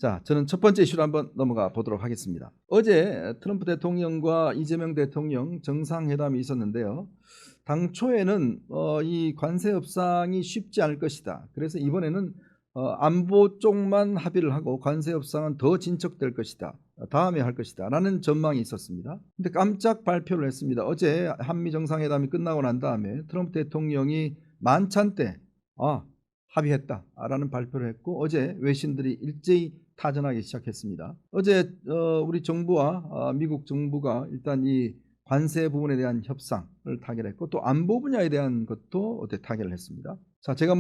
자, 저는 첫 번째 이슈로 한번 넘어가 보도록 하겠습니다. 어제 트럼프 대통령과 이재명 대통령 정상회담이 있었는데요. 당초에는 이 관세 협상이 쉽지 않을 것이다. 그래서 이번에는 안보 쪽만 합의를 하고 관세 협상은 더 진척될 것이다. 다음에 할 것이다. 라는 전망이 있었습니다. 근데 깜짝 발표를 했습니다. 어제 한미 정상회담이 끝나고 난 다음에 트럼프 대통령이 만찬 때 합의했다 라는 발표를 했고, 어제 외신들이 일제히 타전하기 시작했습니다. 어제 우리 정부와 미국 정부가 일단 이 관세 부분에 대한 협상을 타결했고, 또 안보 분야에 대한 것도 어제 타결을 했습니다. 자, 제가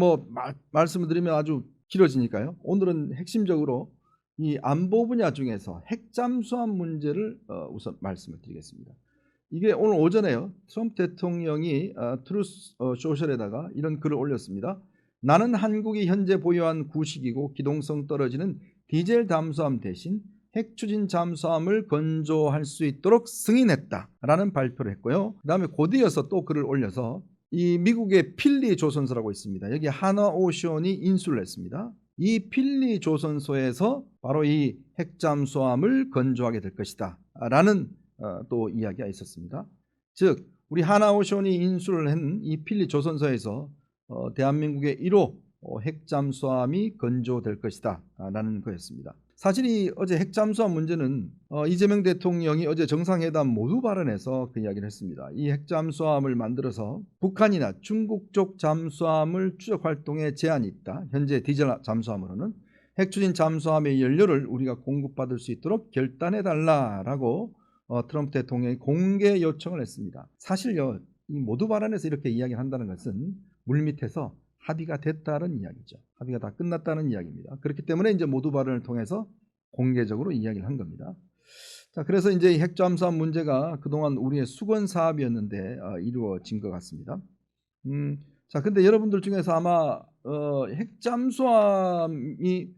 말씀을 드리면 아주 길어지니까요. 오늘은 핵심적으로 이 안보 분야 중에서 핵 잠수함 문제를 우선 말씀을 드리겠습니다. 이게 오늘 오전에요. 트럼프 대통령이 트루스 소셜에다가 이런 글을 올렸습니다. 나는 한국이 현재 보유한 구식이고 기동성 떨어지는 디젤 잠수함 대신 핵 추진 잠수함을 건조할 수 있도록 승인했다 라는 발표를 했고요. 그 다음에 곧이어서 또 글을 올려서 이 미국의 필리 조선소라고 있습니다. 여기 하나오션이 인수를 했습니다. 이 필리 조선소에서 바로 이 핵 잠수함을 건조하게 될 것이다 라는 또 이야기가 있었습니다. 즉 우리 하나오션이 인수를 한 이 필리 조선소에서 대한민국의 1호 핵 잠수함이 건조될 것이다 라는 거였습니다. 사실 이 어제 핵 잠수함 문제는 이재명 대통령이 어제 정상회담 모두 발언에서 그 이야기를 했습니다. 이 핵 잠수함을 만들어서 북한이나 중국 쪽 잠수함을 추적 활동에 제한이 있다. 현재 디젤 잠수함으로는 핵 추진 잠수함의 연료를 우리가 공급받을 수 있도록 결단해 달라라고 트럼프 대통령이 공개 요청을 했습니다. 사실요, 이 모두 발언에서 이렇게 이야기를 한다는 것은 물밑에서 합의가 됐다는 이야기죠. 합의가 다 끝났다는 이야기입니다. 그렇기 때문에 이제 모두 발언을 통해서 공개적으로 이야기를 한 겁니다. 자, 그래서 이제 핵 잠수함 문제가 그동안 우리의 수건 사업이었는데 이루어진 것 같습니다. 자, 근데 여러분들 중에서 아마 핵 잠수함이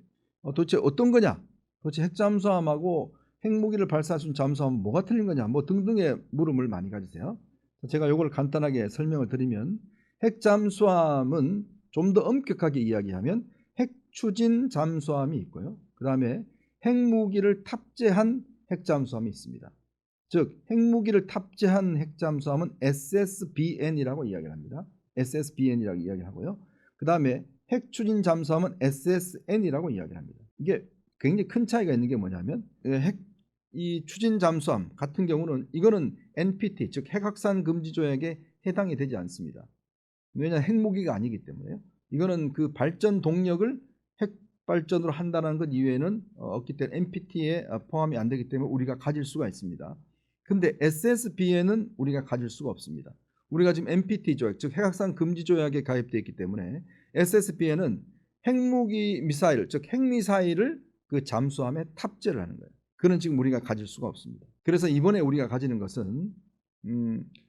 도대체 어떤 거냐? 도대체 핵 잠수함하고 핵무기를 발사할 수 있는 잠수함은 뭐가 틀린 거냐? 등등의 물음을 많이 가지세요. 제가 이걸 간단하게 설명을 드리면, 핵 잠수함은 좀 더 엄격하게 이야기하면 핵 추진 잠수함이 있고요. 그 다음에 핵무기를 탑재한 핵 잠수함이 있습니다. 즉 핵무기를 탑재한 핵 잠수함은 SSBN이라고 이야기를 합니다. SSBN이라고 이야기를 하고요. 그 다음에 핵 추진 잠수함은 SSN이라고 이야기를 합니다. 이게 굉장히 큰 차이가 있는 게 뭐냐면, 이 추진 잠수함 같은 경우는 이거는 NPT 즉 핵확산 금지 조약에 해당이 되지 않습니다. 왜냐하면 핵무기가 아니기 때문에요. 이거는 그 발전 동력을 핵 발전으로 한다는 것 이외에는 없기 때문에 NPT에 포함이 안 되기 때문에 우리가 가질 수가 있습니다. 근데 SSBN은 우리가 가질 수가 없습니다. 우리가 지금 NPT 조약 즉 핵확산 금지 조약에 가입되어 있기 때문에 SSBN은 핵무기 미사일 즉 핵미사일을 그 잠수함에 탑재를 하는 거예요. 그는 지금 우리가 가질 수가 없습니다. 그래서 이번에 우리가 가지는 것은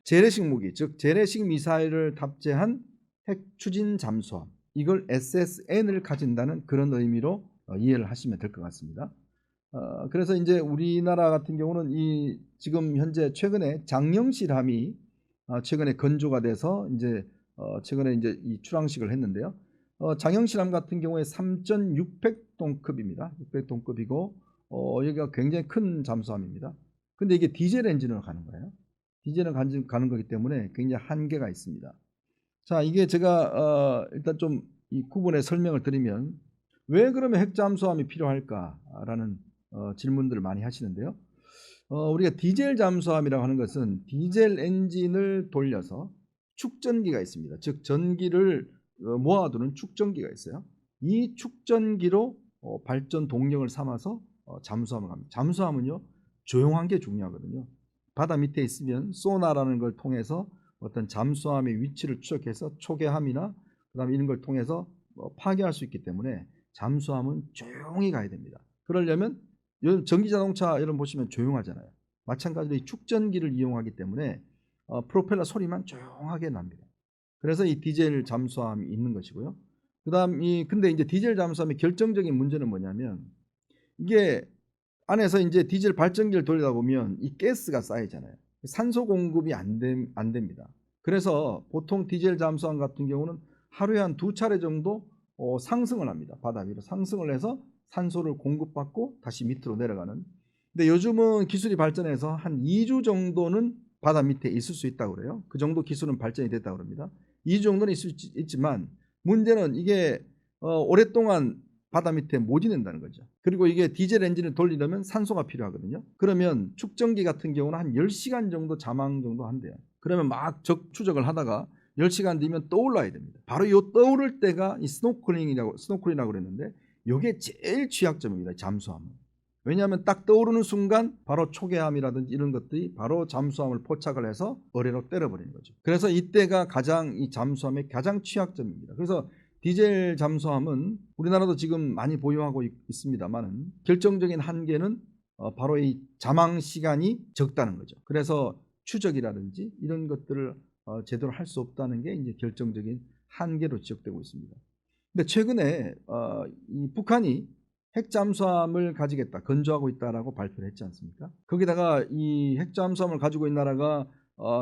재래식 무기 즉 재래식 미사일을 탑재한 핵 추진 잠수함, 이걸 SSN을 가진다는 그런 의미로 이해를 하시면 될 것 같습니다. 그래서 이제 우리나라 같은 경우는 이 지금 현재 최근에 장영실함이 최근에 건조가 돼서 이제 최근에 이제 이 출항식을 했는데요. 장영실함 같은 경우에 3,600톤급입니다. 600톤급이고 여기가 굉장히 큰 잠수함입니다. 근데 이게 디젤 엔진으로 가는 거예요. 디젤은 가는 거기 때문에 굉장히 한계가 있습니다. 자, 이게 제가 일단 좀 이 구분의 설명을 드리면, 왜 그러면 핵 잠수함이 필요할까라는 질문들을 많이 하시는데요. 우리가 디젤 잠수함이라고 하는 것은 디젤 엔진을 돌려서 축전기가 있습니다. 즉 전기를 모아두는 축전기가 있어요. 이 축전기로 발전 동력을 삼아서 잠수함을 갑니다. 잠수함은요, 조용한 게 중요하거든요. 바다 밑에 있으면 소나라는 걸 통해서 어떤 잠수함의 위치를 추적해서 초계함이나 그다음에 이런 걸 통해서 파괴할 수 있기 때문에 잠수함은 조용히 가야 됩니다. 그러려면 전기자동차 여러분 보시면 조용하잖아요. 마찬가지로 이 축전기를 이용하기 때문에 프로펠러 소리만 조용하게 납니다. 그래서 이 디젤 잠수함이 있는 것이고요. 근데 이제 디젤 잠수함의 결정적인 문제는 뭐냐면, 이게 안에서 이제 디젤 발전기를 돌리다 보면 이 가스가 쌓이잖아요. 산소 공급이 안 됩니다. 그래서 보통 디젤 잠수함 같은 경우는 하루에 한 2차례 정도 상승을 합니다. 바다 위로 상승을 해서 산소를 공급받고 다시 밑으로 내려가는. 근데 요즘은 기술이 발전해서 한 2주 정도는 바다 밑에 있을 수 있다고 그래요. 그 정도 기술은 발전이 됐다고 합니다. 2주 정도는 있지만 문제는 이게 오랫동안 바다 밑에 못 지낸다는 거죠. 그리고 이게 디젤 엔진을 돌리려면 산소가 필요하거든요. 그러면 축전기 같은 경우는 한 10시간 정도 자망 정도 한대요. 그러면 막 추적을 하다가 10시간 뒤면 떠올라야 됩니다. 바로 이 떠오를 때가 이 스노클링이라고 그랬는데 이게 제일 취약점입니다. 잠수함은. 왜냐하면 딱 떠오르는 순간 바로 초계함이라든지 이런 것들이 바로 잠수함을 포착을 해서 어뢰로 때려버리는 거죠. 그래서 이때가 가장 이 잠수함의 가장 취약점입니다. 그래서 디젤 잠수함은 우리나라도 지금 많이 보유하고 있습니다만 결정적인 한계는 바로 이 자망 시간이 적다는 거죠. 그래서 추적이라든지 이런 것들을 제대로 할 수 없다는 게 이제 결정적인 한계로 지적되고 있습니다. 근데 최근에 이 북한이 핵잠수함을 가지겠다, 건조하고 있다라고 발표를 했지 않습니까? 거기다가 이 핵잠수함을 가지고 있는 나라가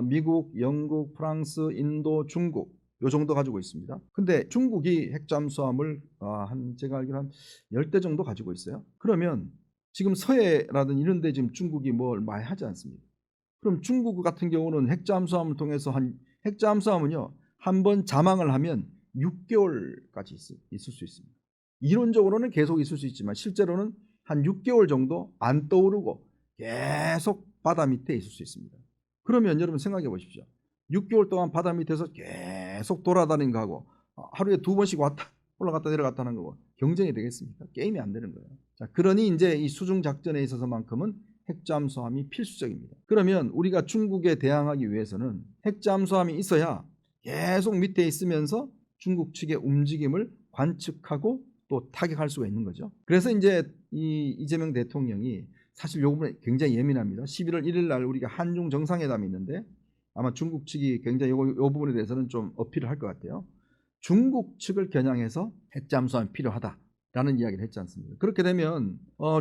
미국, 영국, 프랑스, 인도, 중국 요 정도 가지고 있습니다. 근데 중국이 핵잠수함을 제가 알기로 한 10대 정도 가지고 있어요. 그러면 지금 서해라든 이런 데 지금 중국이 뭘 많이 하지 않습니까? 그럼 중국 같은 경우는 핵잠수함을 통해서 핵잠수함은요, 한번 자망을 하면 6개월까지 있을 수 있습니다. 이론적으로는 계속 있을 수 있지만 실제로는 한 6개월 정도 안 떠오르고 계속 바다 밑에 있을 수 있습니다. 그러면 여러분 생각해 보십시오. 6개월 동안 바다 밑에서 계속 돌아다니는 거하고 하루에 2번씩 올라갔다 내려갔다 하는 거고 경쟁이 되겠습니까? 게임이 안 되는 거예요. 자, 그러니 이제 이 수중 작전에 있어서만큼은 핵잠수함이 필수적입니다. 그러면 우리가 중국에 대항하기 위해서는 핵잠수함이 있어야 계속 밑에 있으면서 중국 측의 움직임을 관측하고 또 타격할 수가 있는 거죠. 그래서 이제 이재명 대통령이 사실 요 부분에 굉장히 예민합니다. 11월 1일 날 우리가 한중 정상회담이 있는데 아마 중국 측이 굉장히 요 부분에 대해서는 좀 어필을 할 것 같아요. 중국 측을 겨냥해서 핵잠수함이 필요하다라는 이야기를 했지 않습니까? 그렇게 되면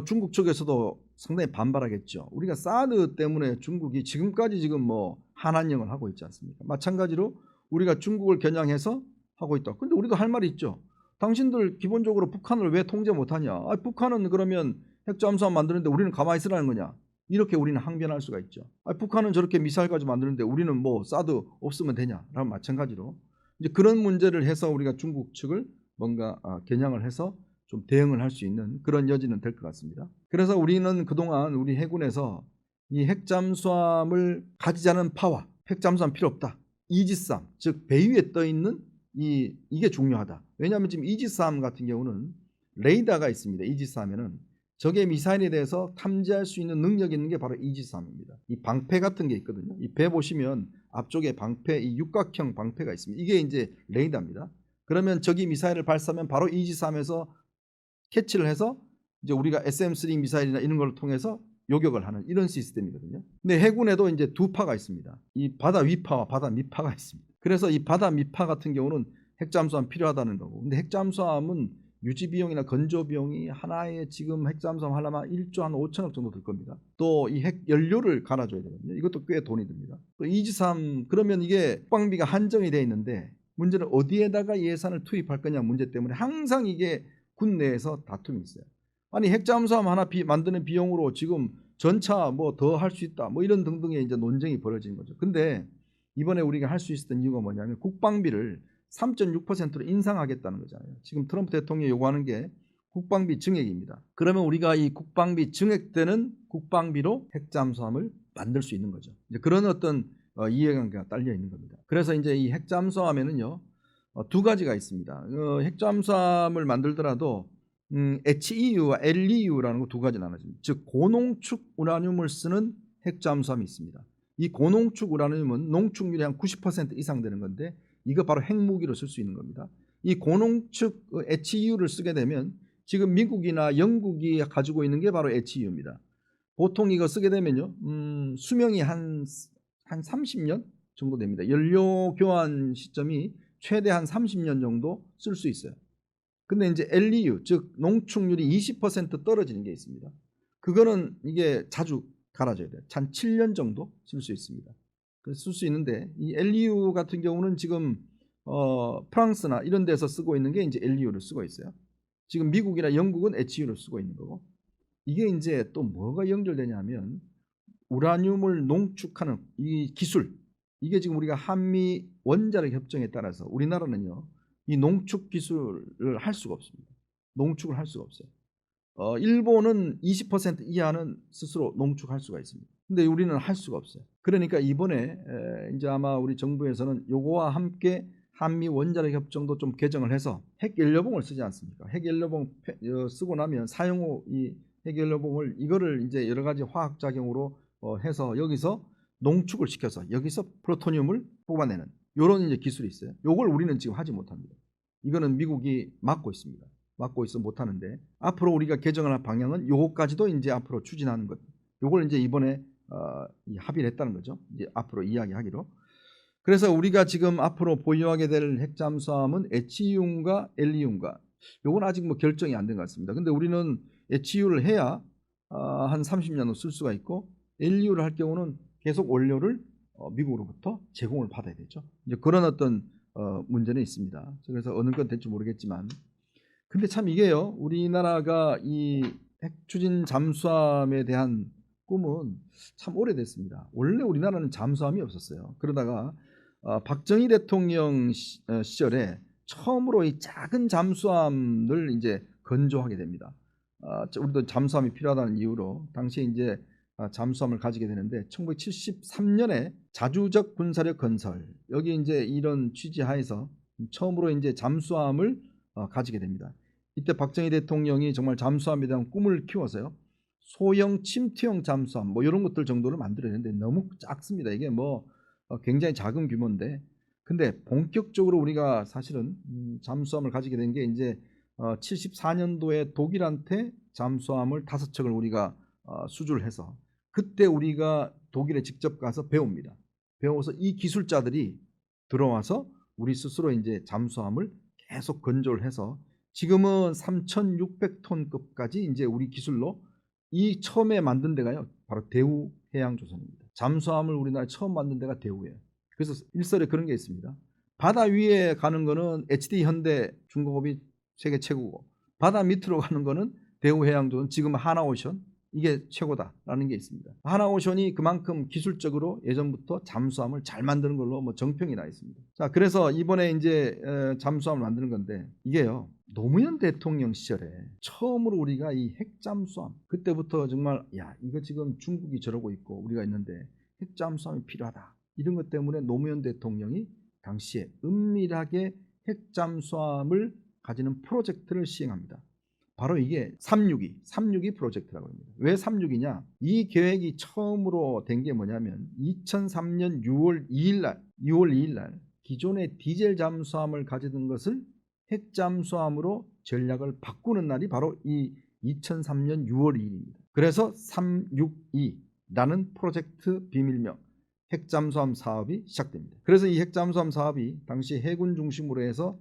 중국 측에서도 상당히 반발하겠죠. 우리가 사드 때문에 중국이 지금까지 지금 뭐 한한령을 하고 있지 않습니까? 마찬가지로 우리가 중국을 겨냥해서 하고 있다. 근데 우리도 할 말이 있죠. 당신들 기본적으로 북한을 왜 통제 못하냐? 북한은 그러면 핵잠수함 만드는데 우리는 가만히 있으라는 거냐? 이렇게 우리는 항변할 수가 있죠. 북한은 저렇게 미사일까지 만드는데 우리는 뭐 사드 없으면 되냐? 라는 마찬가지로 이제 그런 문제를 해서 우리가 중국 측을 뭔가 겨냥을 해서 좀 대응을 할 수 있는 그런 여지는 될 것 같습니다. 그래서 우리는 그동안 우리 해군에서 이 핵잠수함을 가지자는 파워, 핵잠수함 필요 없다. 이지스함, 즉 배 위에 떠 있는 이게 중요하다. 왜냐하면 지금 이지스함 같은 경우는 레이더가 있습니다. 이지스함에는 적의 미사일에 대해서 탐지할 수 있는 능력이 있는 게 바로 이지스함입니다. 이 방패 같은 게 있거든요. 이 배 보시면 앞쪽에 방패, 이 육각형 방패가 있습니다. 이게 이제 레이더입니다. 그러면 적이 미사일을 발사하면 바로 이지스함에서 캐치를 해서 이제 우리가 SM-3 미사일이나 이런 걸 통해서 요격을 하는 이런 시스템이거든요. 근데 해군에도 이제 두 파가 있습니다. 이 바다 위파와 바다 밑파가 있습니다. 그래서 이 바다 밑파 같은 경우는 핵잠수함 필요하다는 거고, 근데 핵잠수함은 유지 비용이나 건조 비용이 하나에 지금 핵잠수함 하려면 1조 한 5천억 정도 들 겁니다. 또 이 핵 연료를 갈아줘야 되거든요. 이것도 꽤 돈이 듭니다. 또 이지스함 그러면 이게 국방비가 한정이 돼 있는데 문제는 어디에다가 예산을 투입할 거냐 문제 때문에 항상 이게 군 내에서 다툼이 있어요. 아니 핵잠수함 하나 만드는 비용으로 지금 전차 뭐 더 할 수 있다 뭐 이런 등등의 이제 논쟁이 벌어진 거죠. 근데 이번에 우리가 할 수 있었던 이유가 뭐냐면 국방비를 3.6%로 인상하겠다는 거잖아요. 지금 트럼프 대통령이 요구하는 게 국방비 증액입니다. 그러면 우리가 이 국방비 증액되는 국방비로 핵잠수함을 만들 수 있는 거죠. 이제 그런 어떤 이해관계가 딸려 있는 겁니다. 그래서 이제 이 핵잠수함에는요 두 가지가 있습니다. 핵잠수함을 만들더라도 HEU와 LEU라는 거 두 가지 나눠집니다. 즉 고농축 우라늄을 쓰는 핵잠수함이 있습니다. 이 고농축 우라늄은 농축률이 한 90% 이상 되는 건데 이거 바로 핵무기로 쓸 수 있는 겁니다. 이 고농축 HEU를 쓰게 되면 지금 미국이나 영국이 가지고 있는 게 바로 HEU입니다. 보통 이거 쓰게 되면요 수명이 한 30년 정도 됩니다. 연료 교환 시점이 최대 한 30년 정도 쓸 수 있어요. 근데 이제 LEU 즉 농축률이 20% 떨어지는 게 있습니다. 그거는 이게 자주 갈아줘야 돼요. 한 7년 정도 쓸 수 있습니다. 그래서 쓸 수 있는데 이 LEU 같은 경우는 지금 프랑스나 이런 데서 쓰고 있는 게 이제 LEU를 쓰고 있어요. 지금 미국이나 영국은 HU를 쓰고 있는 거고, 이게 이제 또 뭐가 연결되냐면 우라늄을 농축하는 이 기술, 이게 지금 우리가 한미 원자력 협정에 따라서 우리나라는요 이 농축 기술을 할 수가 없습니다. 농축을 할 수가 없어요. 일본은 20% 이하는 스스로 농축할 수가 있습니다. 근데 우리는 할 수가 없어요. 그러니까 이번에 이제 아마 우리 정부에서는 요거와 함께 한미 원자력 협정도 좀 개정을 해서 핵연료봉을 쓰지 않습니까? 핵연료봉 쓰고 나면 사용 후 이 핵연료봉을 이거를 이제 여러 가지 화학 작용으로 해서 여기서 농축을 시켜서 여기서 플루토늄을 뽑아내는 이런 이제 기술이 있어요. 요걸 우리는 지금 하지 못합니다. 이거는 미국이 막고 있습니다. 막고 있어 못하는데, 앞으로 우리가 개정을 할 방향은 요거까지도 이제 앞으로 추진하는 것. 요걸 이제 이번에 합의를 했다는 거죠. 이제 앞으로 이야기하기로. 그래서 우리가 지금 앞으로 보유하게 될 핵잠수함은 HEU인가 LEU인가, 요건 아직 뭐 결정이 안 된 것 같습니다. 근데 우리는 HEU를 해야 한 30년은 쓸 수가 있고, LEU를 할 경우는 계속 원료를 미국으로부터 제공을 받아야 되죠. 이제 그런 어떤 문제는 있습니다. 그래서 어느 건 될지 모르겠지만, 근데 참 이게요, 우리나라가 이 핵추진 잠수함에 대한 꿈은 참 오래됐습니다. 원래 우리나라는 잠수함이 없었어요. 그러다가 박정희 대통령 시절에 처음으로 이 작은 잠수함을 이제 건조하게 됩니다. 우리도 잠수함이 필요하다는 이유로 당시에 이제 잠수함을 가지게 되는데, 1973년에 자주적 군사력 건설, 여기 이제 이런 취지하에서 처음으로 이제 잠수함을 가지게 됩니다. 이때 박정희 대통령이 정말 잠수함에 대한 꿈을 키워서요, 소형 침투형 잠수함 뭐 이런 것들 정도를 만들어냈는데 너무 작습니다. 이게 뭐 굉장히 작은 규모인데, 근데 본격적으로 우리가 사실은 잠수함을 가지게 된 게 이제 74년도에 독일한테 잠수함을 5척을 우리가 수주를 해서, 그때 우리가 독일에 직접 가서 배웁니다. 배워서 이 기술자들이 들어와서 우리 스스로 이제 잠수함을 계속 건조를 해서 지금은 3,600톤급까지 이제 우리 기술로, 이 처음에 만든 데가요 바로 대우해양조선입니다. 잠수함을 우리나라에 처음 만든 데가 대우예요. 그래서 일설에 그런 게 있습니다. 바다 위에 가는 거는 HD 현대 중공업이 세계 최고고, 바다 밑으로 가는 거는 대우해양조선, 지금 하나오션, 이게 최고다라는 게 있습니다. 하나오션이 그만큼 기술적으로 예전부터 잠수함을 잘 만드는 걸로 뭐 정평이 나 있습니다. 자, 그래서 이번에 이제 잠수함을 만드는 건데, 이게요 노무현 대통령 시절에 처음으로 우리가 이 핵잠수함, 그때부터 정말 야 이거 지금 중국이 저러고 있고 우리가 있는데 핵잠수함이 필요하다, 이런 것 때문에 노무현 대통령이 당시에 은밀하게 핵잠수함을 가지는 프로젝트를 시행합니다. 바로 이게 362 프로젝트라고 합니다. 왜 362냐? 이 계획이 처음으로 된 게 뭐냐면 2003년 6월 2일 날 기존의 디젤 잠수함을 가지던 것을 핵잠수함으로 전략을 바꾸는 날이 바로 이 2003년 6월 2일입니다. 그래서 362라는 프로젝트 비밀명 핵잠수함 사업이 시작됩니다. 그래서 이 핵잠수함 사업이 당시 해군 중심으로 해서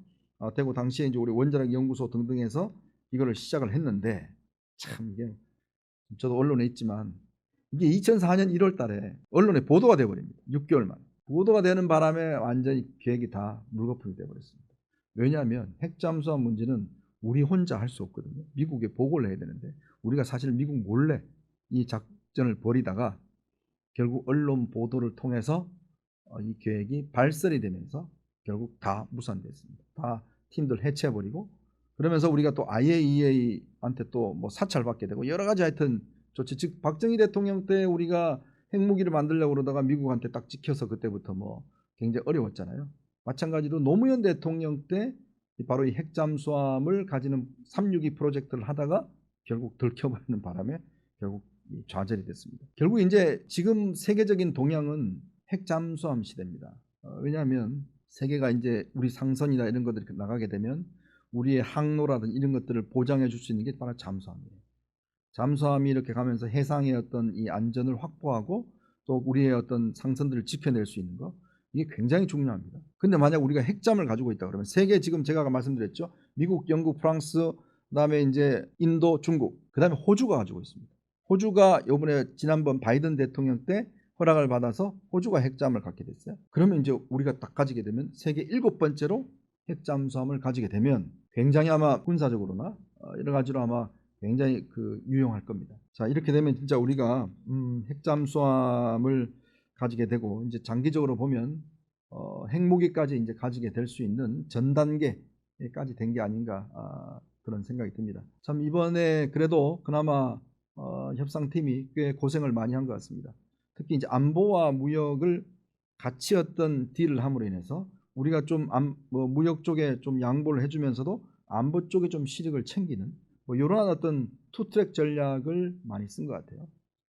되고, 당시에 이제 우리 원자력 연구소 등등에서 이거를 시작을 했는데, 참 이게 저도 언론에 있지만 이게 2004년 1월 달에 언론에 보도가 되어버립니다. 6개월 만 보도가 되는 바람에 완전히 계획이 다 물거품이 되어버렸습니다. 왜냐하면 핵잠수함 문제는 우리 혼자 할 수 없거든요. 미국에 보고를 해야 되는데, 우리가 사실 미국 몰래 이 작전을 벌이다가 결국 언론 보도를 통해서 이 계획이 발설이 되면서 결국 다 무산됐습니다. 다 팀들 해체해버리고, 그러면서 우리가 또 IAEA한테 또 뭐 사찰받게 되고 여러 가지 하여튼 조치, 즉 박정희 대통령 때 우리가 핵무기를 만들려고 그러다가 미국한테 딱 찍혀서 그때부터 뭐 굉장히 어려웠잖아요. 마찬가지로 노무현 대통령 때 바로 이 핵잠수함을 가지는 362 프로젝트를 하다가 결국 들켜버리는 바람에 결국 좌절이 됐습니다. 결국 이제 지금 세계적인 동향은 핵잠수함 시대입니다. 왜냐하면 세계가 이제 우리 상선이나 이런 것들이 나가게 되면 우리의 항로라든지 이런 것들을 보장해 줄 수 있는 게 바로 잠수함이에요. 잠수함이 이렇게 가면서 해상의 어떤 이 안전을 확보하고 또 우리의 어떤 상선들을 지켜낼 수 있는 거, 이게 굉장히 중요합니다. 근데 만약 우리가 핵잠을 가지고 있다 그러면 세계, 지금 제가 말씀드렸죠, 미국, 영국, 프랑스, 그다음에 이제 인도, 중국, 그다음에 호주가 가지고 있습니다. 호주가 이번에 지난번 바이든 대통령 때 허락을 받아서 호주가 핵잠을 갖게 됐어요. 그러면 이제 우리가 딱 가지게 되면 세계 7번째로 핵 잠수함을 가지게 되면 굉장히 아마 군사적으로나 여러 가지로 아마 굉장히 유용할 겁니다. 자, 이렇게 되면 진짜 우리가 핵 잠수함을 가지게 되고 이제 장기적으로 보면 핵무기까지 이제 가지게 될 수 있는 전 단계까지 된 게 아닌가 그런 생각이 듭니다. 참 이번에 그래도 그나마 협상팀이 꽤 고생을 많이 한 것 같습니다. 특히 이제 안보와 무역을 같이 어떤 딜을 함으로 인해서 우리가 좀 무역 쪽에 좀 양보를 해주면서도 안보 쪽에 좀 실익을 챙기는 이러한 어떤 투트랙 전략을 많이 쓴 것 같아요.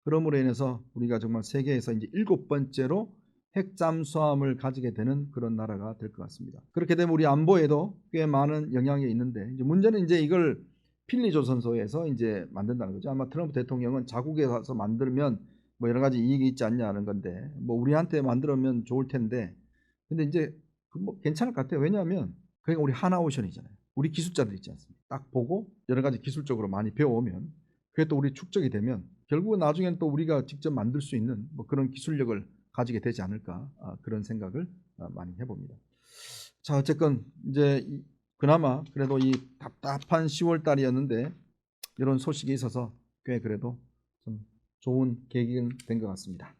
그러므로 인해서 우리가 정말 세계에서 이제 7번째로 핵 잠수함을 가지게 되는 그런 나라가 될 것 같습니다. 그렇게 되면 우리 안보에도 꽤 많은 영향이 있는데 이제 문제는 이제 이걸 필리조선소에서 이제 만든다는 거죠. 아마 트럼프 대통령은 자국에 가서 만들면 여러 가지 이익이 있지 않냐는 건데 우리한테 만들면 좋을 텐데 근데 이제 괜찮을 것 같아요. 왜냐하면 그게 우리 하나오션이잖아요. 우리 기술자들 있지 않습니까? 딱 보고 여러 가지 기술적으로 많이 배워오면 그게 또 우리 축적이 되면 결국은 나중엔 또 우리가 직접 만들 수 있는 그런 기술력을 가지게 되지 않을까 그런 생각을 많이 해봅니다. 자, 어쨌건 이제 그나마 그래도 이 답답한 10월 달이었는데 이런 소식이 있어서 꽤 그래도 좀 좋은 계기는 된 것 같습니다.